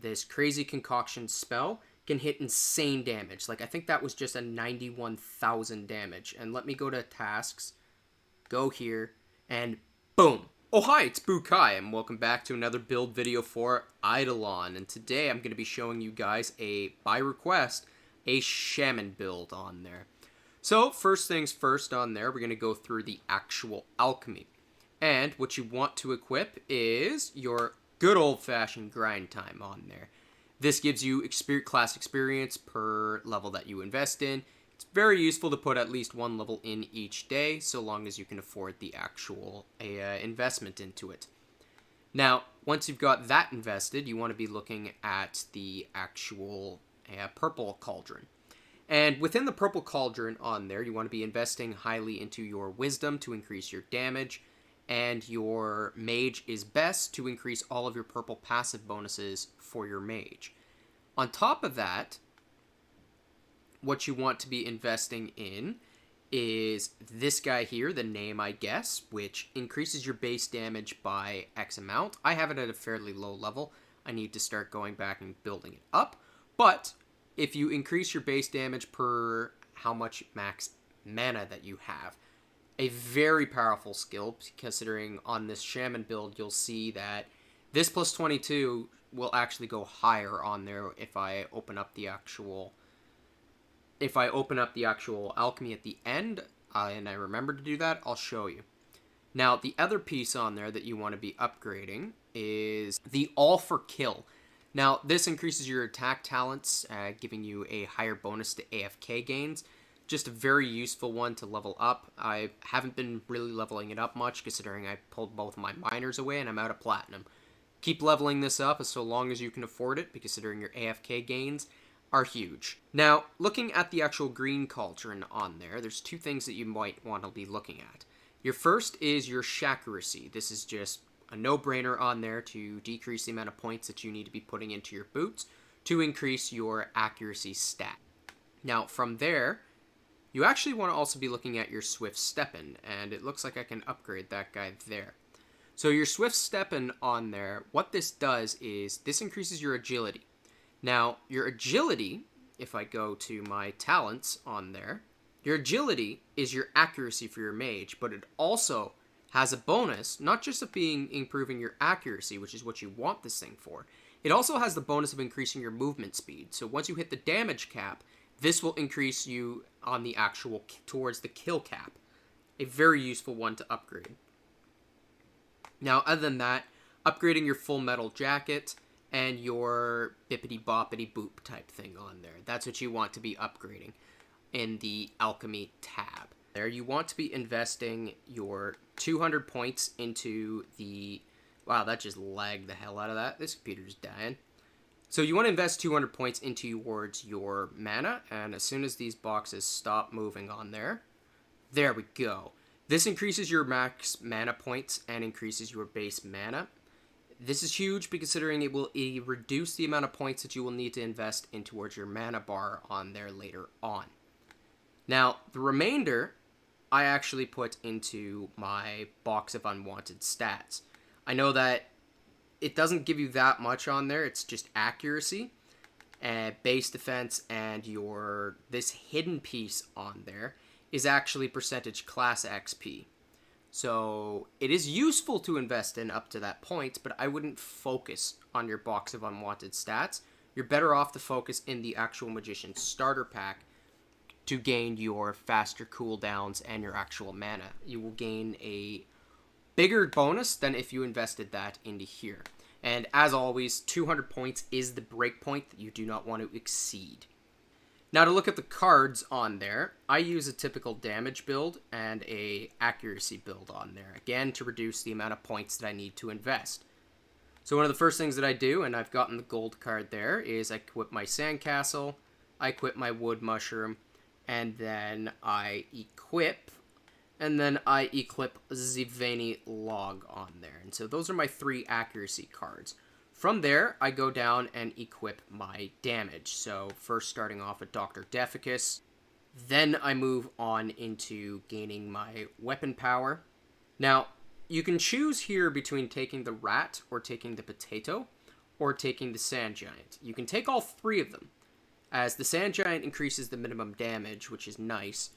this crazy concoction spell can hit insane damage. Like, I think that was just a 91,000 damage. And let me go to tasks, go here, and boom. Oh, hi, it's Bukai, and welcome back to another build video for IdleOn. And today I'm going to be showing you guys by request, a Shaman build on there. So, first things first on there, we're going to go through the actual Alchemy. And what you want to equip is your good old-fashioned grind time on there. This gives you class experience per level that you invest in. It's very useful to put at least one level in each day, so long as you can afford the actual investment into it. Now, once you've got that invested, you want to be looking at the actual purple cauldron. And within the purple cauldron on there, you want to be investing highly into your wisdom to increase your damage, and your mage is best to increase all of your purple passive bonuses for your mage. On top of that, what you want to be investing in is this guy here, the name I guess, which increases your base damage by X amount. I have it at a fairly low level. I need to start going back and building it up. But if you increase your base damage per how much max mana that you have, a very powerful skill, considering on this Shaman build, you'll see that this plus 22 will actually go higher on there if I open up the actual Alchemy at the end, and I remember to do that, I'll show you. Now, the other piece on there that you want to be upgrading is the All for Kill. Now, this increases your attack talents, giving you a higher bonus to AFK gains. Just a very useful one to level up. I haven't been really leveling it up much, considering I pulled both of my miners away and I'm out of platinum. Keep leveling this up as so long as you can afford it, considering your AFK gains are huge. Now, looking at the actual green cauldron on there, there's two things that you might want to be looking at. Your first is your accuracy. This is just a no-brainer on there to decrease the amount of points that you need to be putting into your boots to increase your accuracy stat. Now, from there, you actually want to also be looking at your Swift Steppin', and it looks like I can upgrade that guy there. So your Swift Steppin' on there, what this does is this increases your agility. Now, your agility, if I go to my talents on there, your agility is your accuracy for your mage, but it also has a bonus, not just of improving your accuracy, which is what you want this thing for. It also has the bonus of increasing your movement speed. So once you hit the damage cap, this will increase you on the actual towards the kill cap. A very useful one to upgrade. Now, other than that, upgrading your full metal jacket and your bippity boppity boop type thing on there. That's what you want to be upgrading in the Alchemy tab. There, you want to be investing your 200 points into the... Wow, that just lagged the hell out of that. This computer's dying. So you want to invest 200 points towards your mana, and as soon as these boxes stop moving on there we go. This increases your max mana points and increases your base mana. This is huge, considering it will reduce the amount of points that you will need to invest in towards your mana bar on there later on. Now, the remainder, I actually put into my box of unwanted stats. I know that it doesn't give you that much on there. It's just accuracy, base defense, and this hidden piece on there is actually percentage class XP. So it is useful to invest in up to that point, but I wouldn't focus on your box of unwanted stats. You're better off to focus in the actual Magician starter pack to gain your faster cooldowns and your actual mana. You will gain a bigger bonus than if you invested that into here. And as always, 200 points is the break point that you do not want to exceed. Now, to look at the cards on there, I use a typical damage build and a accuracy build on there, again, to reduce the amount of points that I need to invest. So one of the first things that I do, and I've gotten the gold card there, is I equip my sandcastle, I equip my wood mushroom, and then I equip the veiny log on there. And so those are my 3 accuracy cards. From there, I go down and equip my damage. So first starting off with Dr. Deficus. Then I move on into gaining my weapon power. Now, you can choose here between taking the rat or taking the potato, or taking the Sand Giant. You can take all three of them, as the Sand Giant increases the minimum damage, which is nice.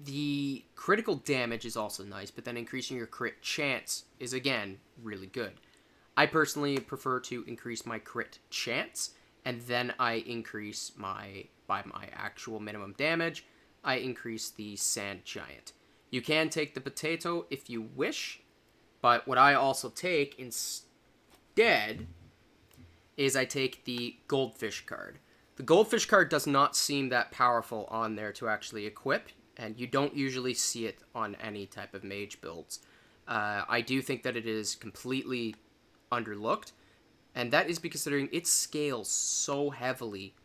The critical damage is also nice, but then increasing your crit chance is, again, really good. I personally prefer to increase my crit chance, and then I increase by my actual minimum damage, I increase the Sand Giant. You can take the Potato if you wish, but what I also take instead is I take the Goldfish card. The Goldfish card does not seem that powerful on there to actually equip, and you don't usually see it on any type of mage builds. I do think that it is completely underlooked, and that is because considering it scales so heavily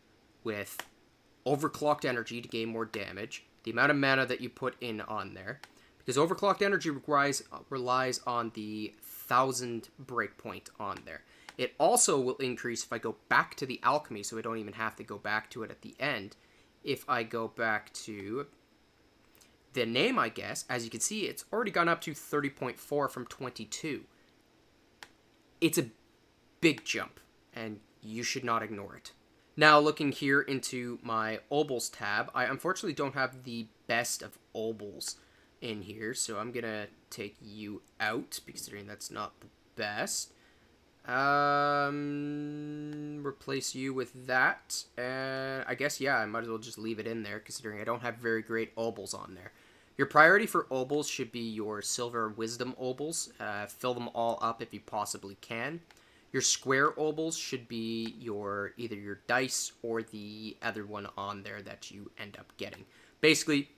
with overclocked energy to gain more damage, the amount of mana that you put in on there, because overclocked energy relies on the 1,000 breakpoint on there. It also will increase if I go back to the Alchemy, so I don't even have to go back to it at the end. If I go back to the name, I guess, as you can see, it's already gone up to 30.4 from 22. It's a big jump, and you should not ignore it. Now, looking here into my Obols tab, I unfortunately don't have the best of Obols in here, so I'm going to take you out, considering that's not the best. Replace you with that, and I guess, yeah, I might as well just leave it in there, considering I don't have very great Obols on there. Your priority for Obols should be your Silver Wisdom Obols. Fill them all up if you possibly can. Your square Obols should be either your dice or the other one on there that you end up getting. Basically,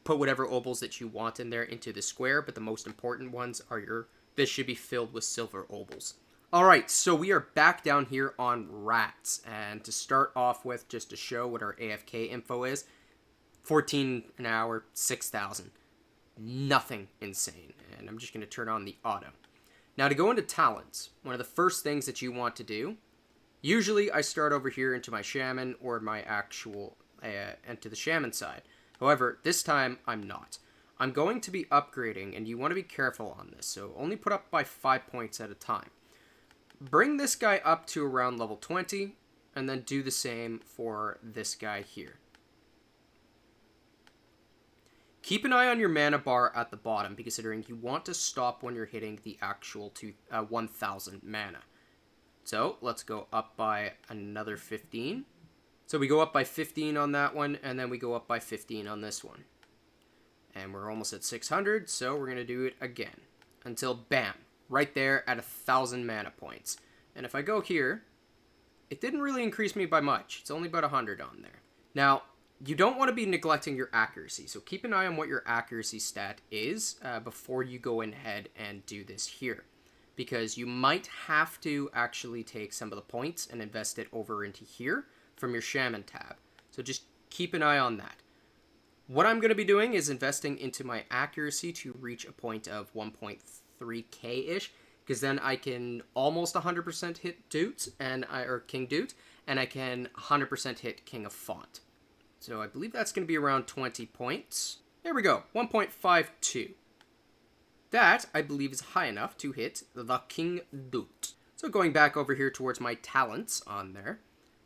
put whatever Obols that you want in there into the square, but the most important ones are this should be filled with silver Obols. Alright, so we are back down here on Rats, and to start off with, just to show what our AFK info is, 14 an hour, 6,000. Nothing insane. And I'm just going to turn on the auto. Now to go into talents, one of the first things that you want to do, usually I start over here into my Shaman or my actual, into the Shaman side. However, this time I'm not. I'm going to be upgrading, and you want to be careful on this, so only put up by 5 points at a time. Bring this guy up to around level 20, and then do the same for this guy here. Keep an eye on your mana bar at the bottom, considering you want to stop when you're hitting the actual 1,000 mana. So, let's go up by another 15. So we go up by 15 on that one, and then we go up by 15 on this one. And we're almost at 600, so we're going to do it again. Until, bam, right there at 1,000 mana points. And if I go here, it didn't really increase me by much. It's only about 100 on there. Now, you don't want to be neglecting your accuracy, so keep an eye on what your accuracy stat is before you go ahead and do this here. Because you might have to actually take some of the points and invest it over into here from your Shaman tab. So just keep an eye on that. What I'm going to be doing is investing into my accuracy to reach a point of 1.3k-ish, because then I can almost 100% hit Doot, or King Doot, and I can 100% hit King of Font. So I believe that's going to be around 20 points. There we go, 1.52. That, I believe, is high enough to hit the King Doot. So going back over here towards my talents on there,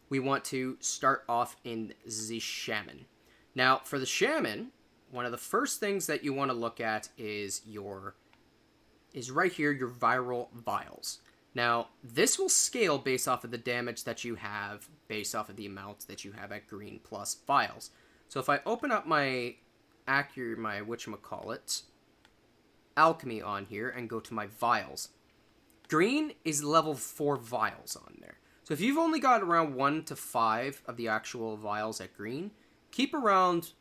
we want to start off in the Shaman. Now, for the Shaman, one of the first things that you want to look at is right here, your viral vials. Now, this will scale based off of the damage that you have, based off of the amount that you have at green plus vials. So if I open up my Alchemy on here and go to my vials, green is level 4 vials on there. So if you've only got around 1 to 5 of the actual vials at green, keep around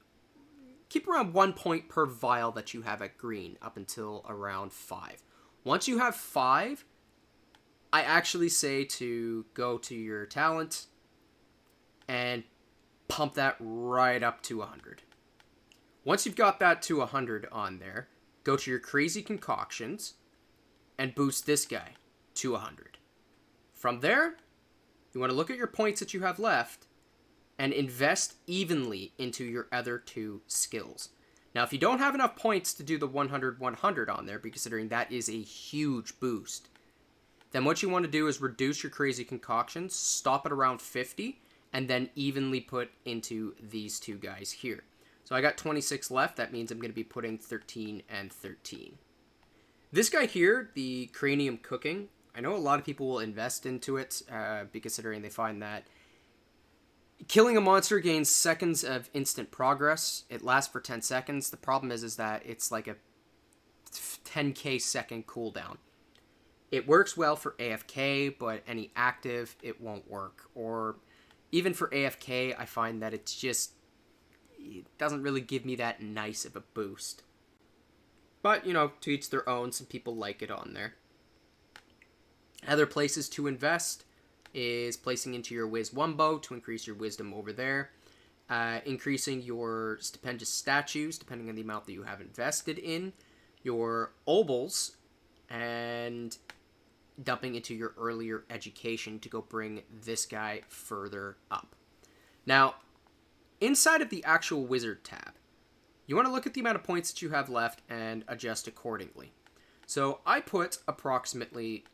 1 point per vial that you have at green up until around 5. Once you have 5, I actually say to go to your talent and pump that right up to 100. Once you've got that to 100 on there, go to your crazy concoctions and boost this guy to 100. From there, you want to look at your points that you have left and invest evenly into your other 2 skills. Now, if you don't have enough points to do the 100-100 on there, considering that is a huge boost, Then what you want to do is reduce your crazy concoctions, stop at around 50, and then evenly put into these two guys here. So I got 26 left. That means I'm going to be putting 13 and 13. This guy here, the cranium cooking, I know a lot of people will invest into it, considering they find that killing a monster gains seconds of instant progress. It lasts for 10 seconds. The problem is that it's like a 10k second cooldown. It works well for AFK, but any active, it won't work. Or even for AFK, I find that it doesn't really give me that nice of a boost. But, to each their own. Some people like it on there. Other places to invest is placing into your Wiz 1 bow to increase your wisdom over there. Increasing your stupendous statues, depending on the amount that you have invested in. Your obols, and dumping into your earlier education to go bring this guy further up. Now, inside of the actual wizard tab, you want to look at the amount of points that you have left and adjust accordingly. So I put approximately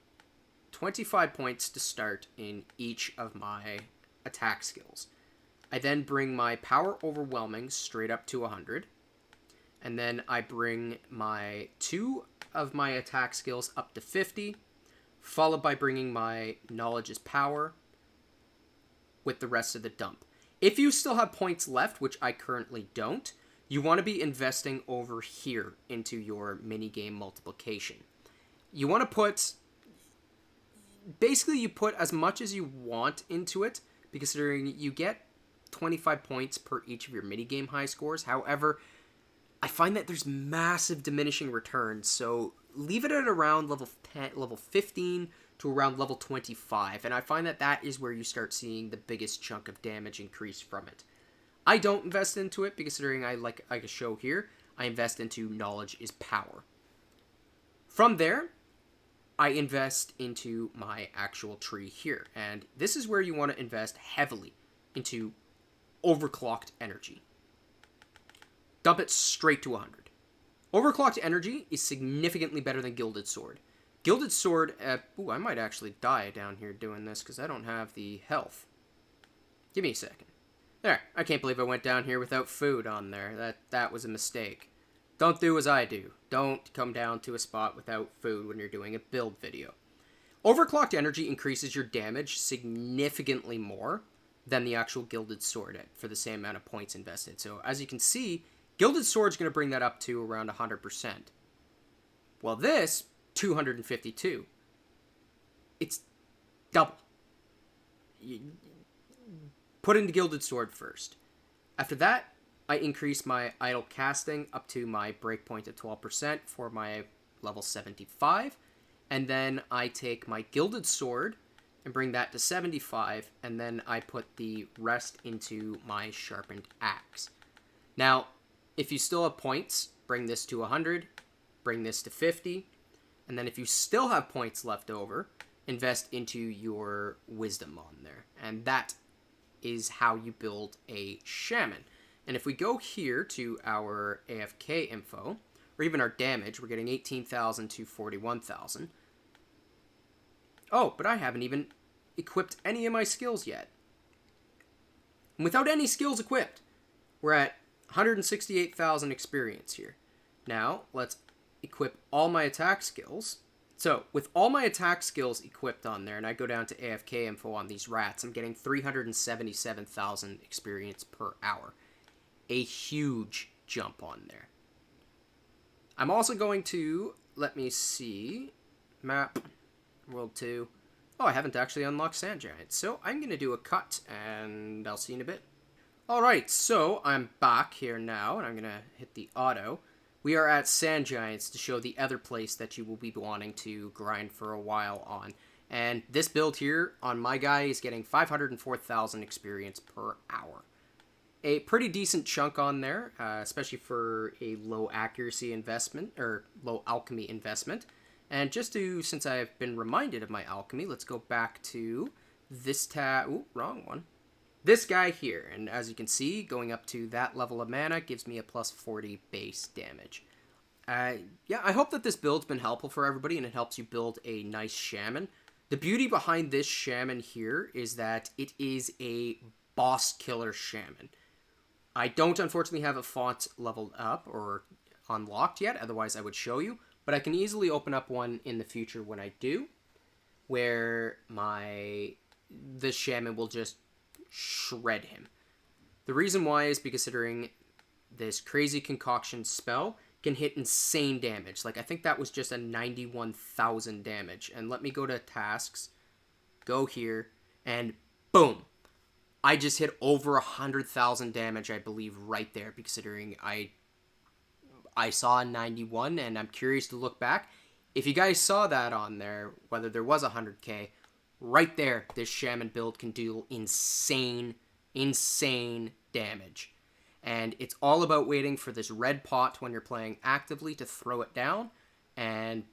25 points to start in each of my attack skills. I then bring my power overwhelming straight up to 100. And then I bring my 2 of my attack skills up to 50, followed by bringing my knowledge is power with the rest of the dump. If you still have points left, which I currently don't, you want to be investing over here into your minigame multiplication. You want to put... Basically, you put as much as you want into it, considering you get 25 points per each of your minigame high scores. However, I find that there's massive diminishing returns, so leave it at around level 10, level 15 to around level 25, and I find that that is where you start seeing the biggest chunk of damage increase from it. I don't invest into it, considering I like a show here, I invest into knowledge is power. From there, I invest into my actual tree here, and this is where you want to invest heavily into overclocked energy. Dump it straight to 100. Overclocked energy is significantly better than Gilded Sword. Gilded Sword, I might actually die down here doing this because I don't have the health. Give me a second. There, I can't believe I went down here without food on there. That was a mistake. Don't do as I do. Don't come down to a spot without food when you're doing a build video. Overclocked energy increases your damage significantly more than the actual Gilded Sword for the same amount of points invested. So as you can see, Gilded Sword's going to bring that up to around 100%. Well, this, 252. It's double. Put in the Gilded Sword first. After that, I increase my idle casting up to my breakpoint of 12% for my level 75. And then I take my Gilded Sword and bring that to 75. And then I put the rest into my sharpened axe. Now, if you still have points, bring this to 100. Bring this to 50. And then if you still have points left over, invest into your wisdom on there. And that is how you build a shaman. And if we go here to our AFK info, or even our damage, we're getting 18,000 to 41,000. Oh, but I haven't even equipped any of my skills yet. And without any skills equipped, we're at 168,000 experience here. Now, let's equip all my attack skills. So, with all my attack skills equipped on there, and I go down to AFK info on these rats, I'm getting 377,000 experience per hour. A huge jump on there. I'm also going to, let me see, map, world 2. Oh, I haven't actually unlocked Sand Giants, so I'm going to do a cut, and I'll see you in a bit. Alright, so I'm back here now, and I'm going to hit the auto. We are at Sand Giants to show the other place that you will be wanting to grind for a while on. And this build here on my guy is getting 504,000 experience per hour. A pretty decent chunk on there, especially for a low accuracy investment, or low alchemy investment. And just to, since I've been reminded of my alchemy, let's go back to this tab. Ooh, wrong one. This guy here, and as you can see, going up to that level of mana gives me a plus 40 base damage. Yeah, I hope that this build's been helpful for everybody, and it helps you build a nice shaman. The beauty behind this Shaman here is that it is a boss killer Shaman. I don't unfortunately have a font leveled up or unlocked yet, otherwise I would show you, but I can easily open up one in the future when I do, where this Shaman will just shred him. The reason why is because considering this crazy concoction spell can hit insane damage. Like, I think that was just a 91,000 damage. And let me go to tasks, go here, and boom. I just hit over 100,000 damage, I believe, right there, considering I saw a 91, and I'm curious to look back. If you guys saw that on there, whether there was 100k, right there, this Shaman build can do insane damage. And it's all about waiting for this red pot when you're playing actively to throw it down and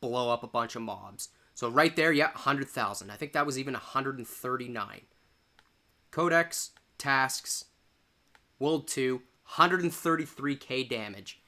blow up a bunch of mobs. So right there, yeah, 100,000. I think that was even 139. Codex, tasks, World 2, 133k damage.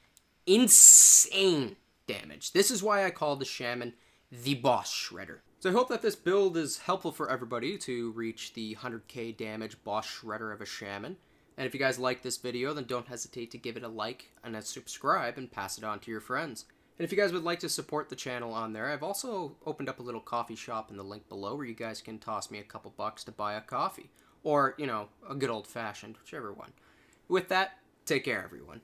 Insane damage. This is why I call the Shaman the boss shredder. So I hope that this build is helpful for everybody to reach the 100k damage boss shredder of a Shaman. And if you guys like this video, then don't hesitate to give it a like and a subscribe and pass it on to your friends. And if you guys would like to support the channel on there, I've also opened up a little coffee shop in the link below where you guys can toss me a couple bucks to buy a coffee. Or, you know, a good old-fashioned, whichever one. With that, take care, everyone.